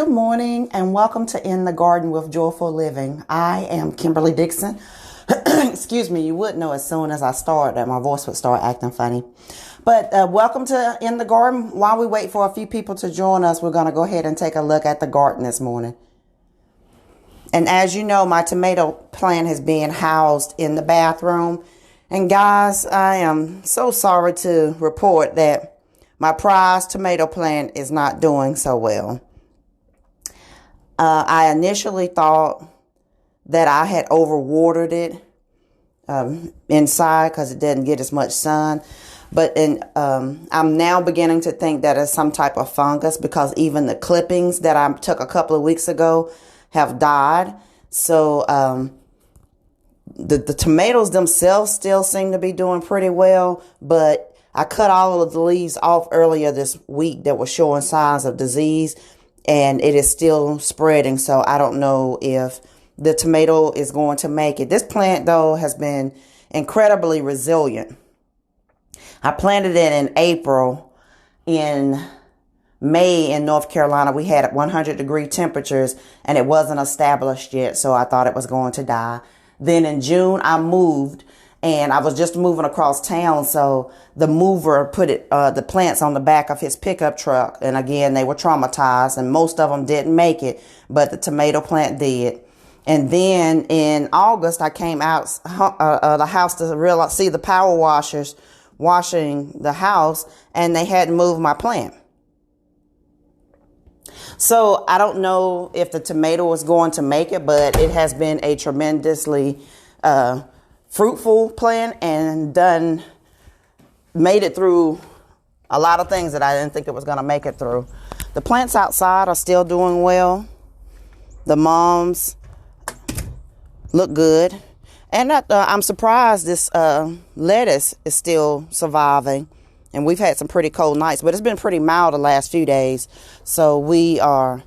Good morning and welcome to In the Garden with Joyful Living. I am Kimberly Dixon. Excuse me, you would know as soon as I start that my voice would start acting funny. But welcome to In the Garden. While we wait for a few people to join us, we're going to go ahead and take a look at the garden this morning. And as you know, my tomato plant is being housed in the bathroom. And guys, I am so sorry to report that my prized tomato plant is not doing so well. I initially thought that I had overwatered it inside because it didn't get as much sun. But I'm now beginning to think that it's some type of fungus because even the clippings that I took a couple of weeks ago have died. So the tomatoes themselves still seem to be doing pretty well, but I cut all of the leaves off earlier this week that were showing signs of disease, and it is still spreading. So I don't know if the tomato is going to make it. This plant, though, has been incredibly resilient. I planted it in April. In May in North Carolina, we had 100-degree temperatures, and it wasn't established yet, so I thought it was going to die. Then in June, I moved, and I was just moving across town, so the mover put the plants on the back of his pickup truck, and again, they were traumatized, and most of them didn't make it, but the tomato plant did. And then in August, I came out the house to see the power washers washing the house, and they hadn't moved my plant. So I don't know if the tomato is going to make it, but it has been a tremendously fruitful plant and made it through a lot of things that I didn't think it was going to make it through. The plants outside are still doing well. The moms look good. And I'm surprised this lettuce is still surviving. And we've had some pretty cold nights, but it's been pretty mild the last few days. So we are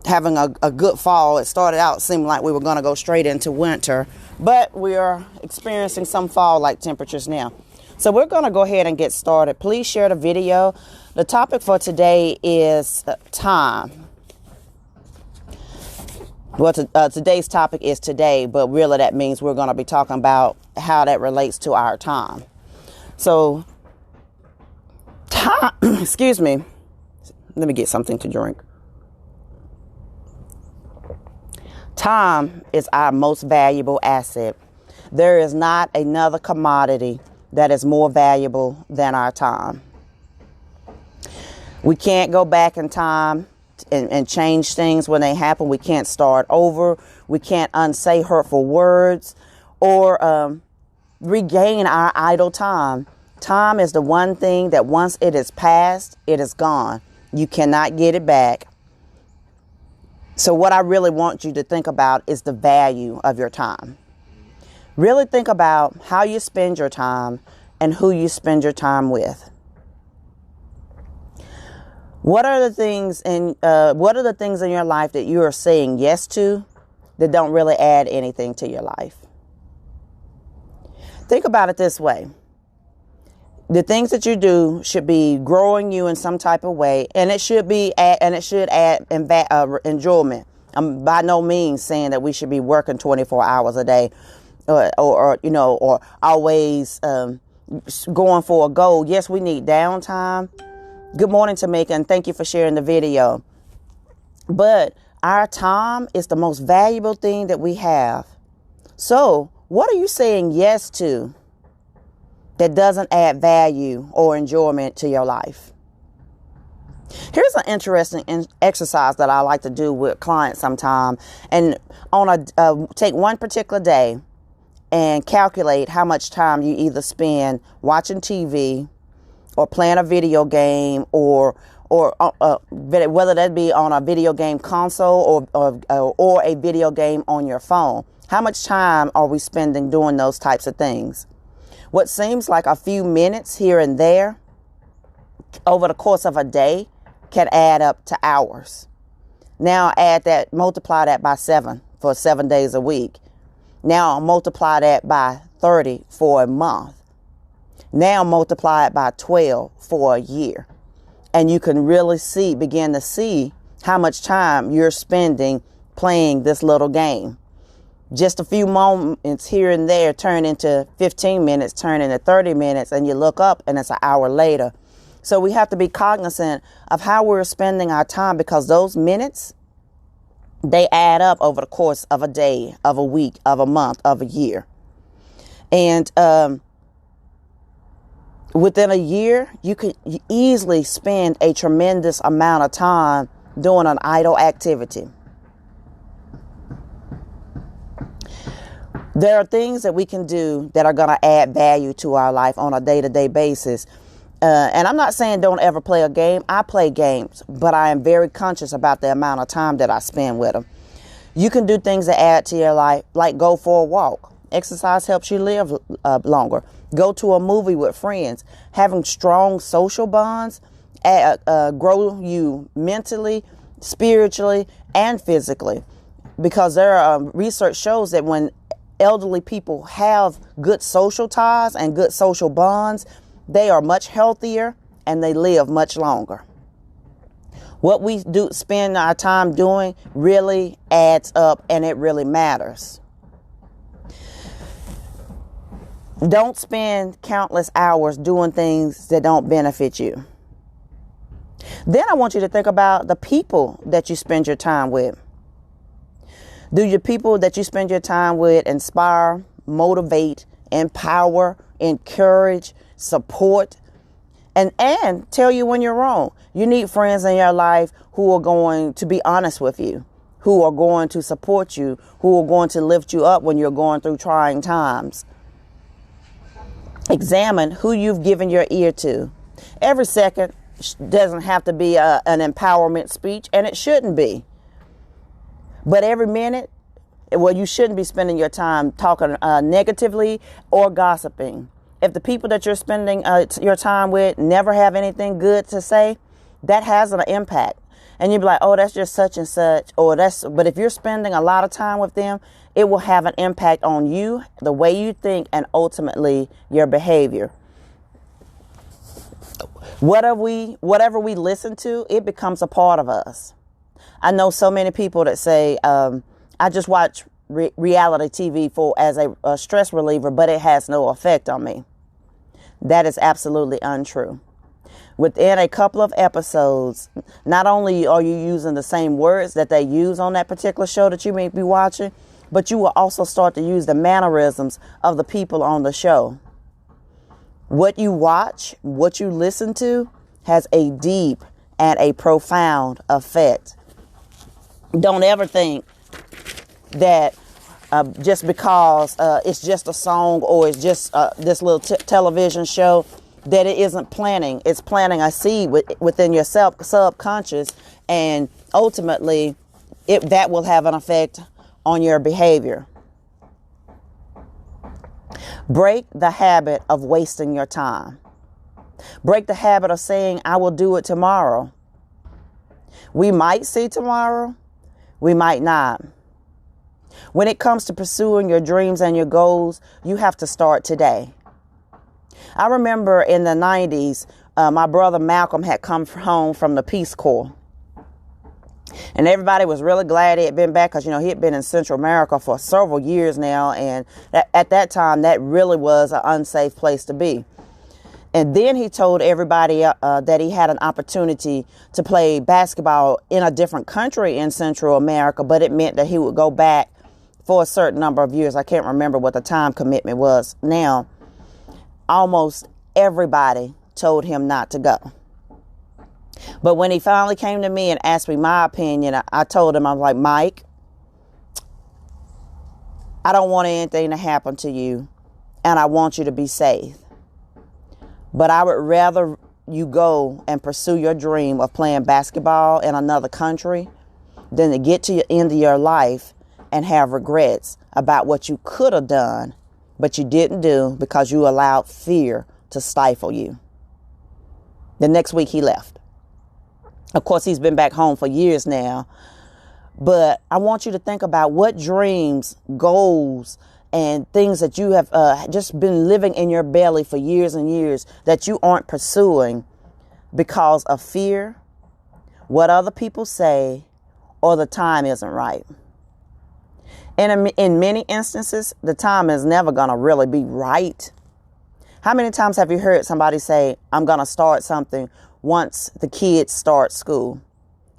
having a good fall. It started out seeming like we were going to go straight into winter, but we are experiencing some fall-like temperatures now. So we're going to go ahead and get started. Please share the video. The topic for today is time. Well, today's topic is today, but really that means we're going to be talking about how that relates to our time. So, time, excuse me, let me get something to drink. Time is our most valuable asset. There is not another commodity that is more valuable than our time. We can't go back in time and change things when they happen. We can't start over. We can't unsay hurtful words or regain our idle time. Time is the one thing that once it is past, it is gone. You cannot get it back. So what I really want you to think about is the value of your time. Really think about how you spend your time and who you spend your time with. What are the things in your life that you are saying yes to that don't really add anything to your life? Think about it this way. The things that you do should be growing you in some type of way, and it should add enjoyment. I'm by no means saying that we should be working 24 hours a day, or always going for a goal. Yes, we need downtime. Good morning, Tamika, and thank you for sharing the video. But our time is the most valuable thing that we have. So, what are you saying yes to that doesn't add value or enjoyment to your life? Here's an interesting exercise that I like to do with clients sometime. And take one particular day and calculate how much time you either spend watching TV or playing a video game or whether that be on a video game console or a video game on your phone. How much time are we spending doing those types of things? What seems like a few minutes here and there over the course of a day can add up to hours. Now multiply that by 7 for 7 days a week. Now multiply that by 30 for a month. Now multiply it by 12 for a year. And you can really begin to see how much time you're spending playing this little game. Just a few moments here and there turn into 15 minutes, turn into 30 minutes, and you look up and it's an hour later. So we have to be cognizant of how we're spending our time, because those minutes, they add up over the course of a day, of a week, of a month, of a year. And within a year, you could easily spend a tremendous amount of time doing an idle activity. There are things that we can do that are going to add value to our life on a day-to-day basis. And I'm not saying don't ever play a game. I play games, but I am very conscious about the amount of time that I spend with them. You can do things that add to your life, like go for a walk. Exercise helps you live longer. Go to a movie with friends. Having strong social bonds grow you mentally, spiritually, and physically. Because there are research shows that when elderly people have good social ties and good social bonds, they are much healthier and they live much longer. What we do spend our time doing really adds up, and it really matters. Don't spend countless hours doing things that don't benefit you. Then I want you to think about the people that you spend your time with. Do your people that you spend your time with inspire, motivate, empower, encourage, support, and tell you when you're wrong? You need friends in your life who are going to be honest with you, who are going to support you, who are going to lift you up when you're going through trying times. Examine who you've given your ear to. Every second doesn't have to be an empowerment speech, and it shouldn't be. But every minute, well, you shouldn't be spending your time talking negatively or gossiping. If the people that you're spending your time with never have anything good to say, that has an impact. And you'll be like, oh, that's just such and such, but if you're spending a lot of time with them, it will have an impact on you, the way you think, and ultimately your behavior. Whatever we listen to, it becomes a part of us. I know so many people that say, I just watch reality TV as a stress reliever, but it has no effect on me. That is absolutely untrue. Within a couple of episodes, not only are you using the same words that they use on that particular show that you may be watching, but you will also start to use the mannerisms of the people on the show. What you watch, what you listen to, has a deep and a profound effect. Don't ever think that just because it's just a song or it's just this little television show, that it isn't planting. It's planting a seed within your subconscious, and ultimately that will have an effect on your behavior. Break the habit of wasting your time. Break the habit of saying, I will do it tomorrow. We might see tomorrow. We might not. When it comes to pursuing your dreams and your goals, you have to start today. I remember in the 90s, my brother Malcolm had come home from the Peace Corps. And everybody was really glad he had been back because, he had been in Central America for several years now. And at that time, that really was an unsafe place to be. And then he told everybody that he had an opportunity to play basketball in a different country in Central America, but it meant that he would go back for a certain number of years. I can't remember what the time commitment was now. Almost everybody told him not to go. But when he finally came to me and asked me my opinion, I told him, I was like, Mike, I don't want anything to happen to you, and I want you to be safe. But I would rather you go and pursue your dream of playing basketball in another country than to get to the end of your life and have regrets about what you could have done, but you didn't do because you allowed fear to stifle you. The next week he left. Of course, he's been back home for years now. But I want you to think about what dreams, goals, and things that you have just been living in your belly for years and years that you aren't pursuing because of fear what other people say, or the time isn't right. In many instances, the time is never going to really be right. How many times have you heard somebody say, I'm going to start something once the kids start school?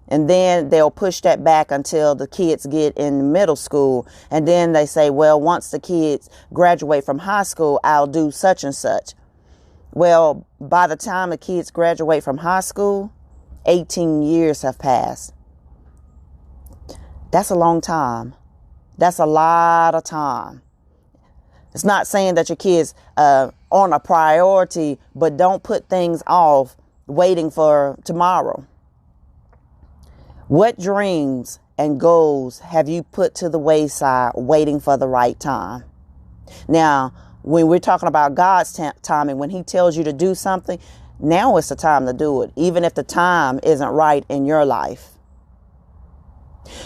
And then they'll push that back until the kids get in middle school. And then they say, well, once the kids graduate from high school, I'll do such and such. Well, by the time the kids graduate from high school, 18 years have passed. That's a long time. That's a lot of time. It's not saying that your kids aren't a priority, but don't put things off waiting for tomorrow. What dreams and goals have you put to the wayside waiting for the right time? Now, when we're talking about God's timing, when he tells you to do something, now is the time to do it, even if the time isn't right in your life.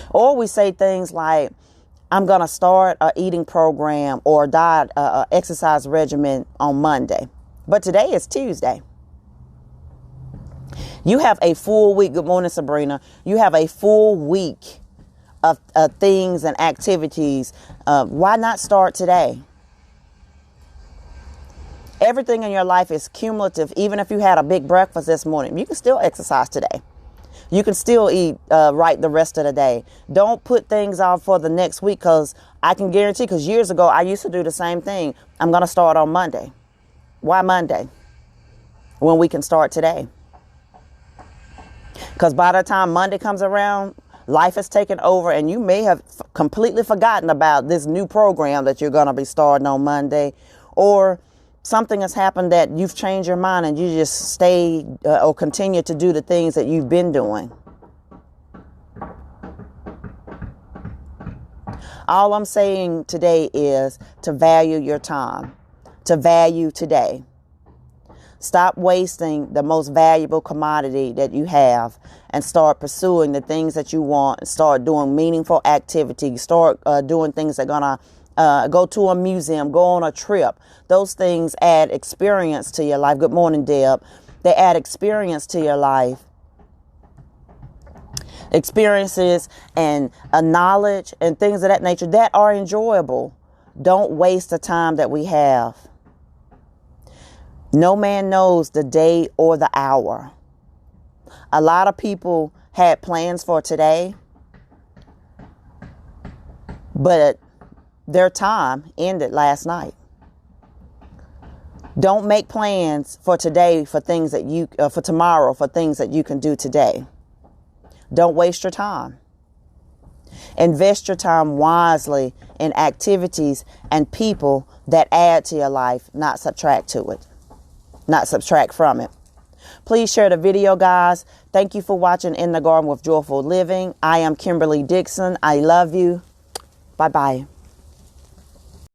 Or we say things like, I'm going to start an eating program or diet, exercise regimen on Monday. But today is Tuesday. You have a full week. Good morning, Sabrina. You have a full week of things and activities. Why not start today? Everything in your life is cumulative. Even if you had a big breakfast this morning, you can still exercise today. You can still eat right the rest of the day. Don't put things off for the next week, because I can guarantee, because years ago I used to do the same thing. I'm going to start on Monday. Why Monday when we can start today? Because by the time Monday comes around, life has taken over and you may have completely forgotten about this new program that you're going to be starting on Monday, or something has happened that you've changed your mind and you just stay or continue to do the things that you've been doing. All I'm saying today is to value your time, to value today. Stop wasting the most valuable commodity that you have and start pursuing the things that you want, and start doing meaningful activities. Start doing things that are going to go to a museum, go on a trip. Those things add experience to your life. Good morning, Deb. They add experience to your life. Experiences and knowledge and things of that nature that are enjoyable. Don't waste the time that we have. No man knows the day or the hour. A lot of people had plans for today, but their time ended last night. Don't make plans for today for things that you, for tomorrow, for things that you can do today. Don't waste your time. Invest your time wisely in activities and people that add to your life, not subtract to it, not subtract from it. Please share the video, guys. Thank you for watching In the Garden with Joyful Living. I am Kimberly Dixon. I love you. Bye-bye.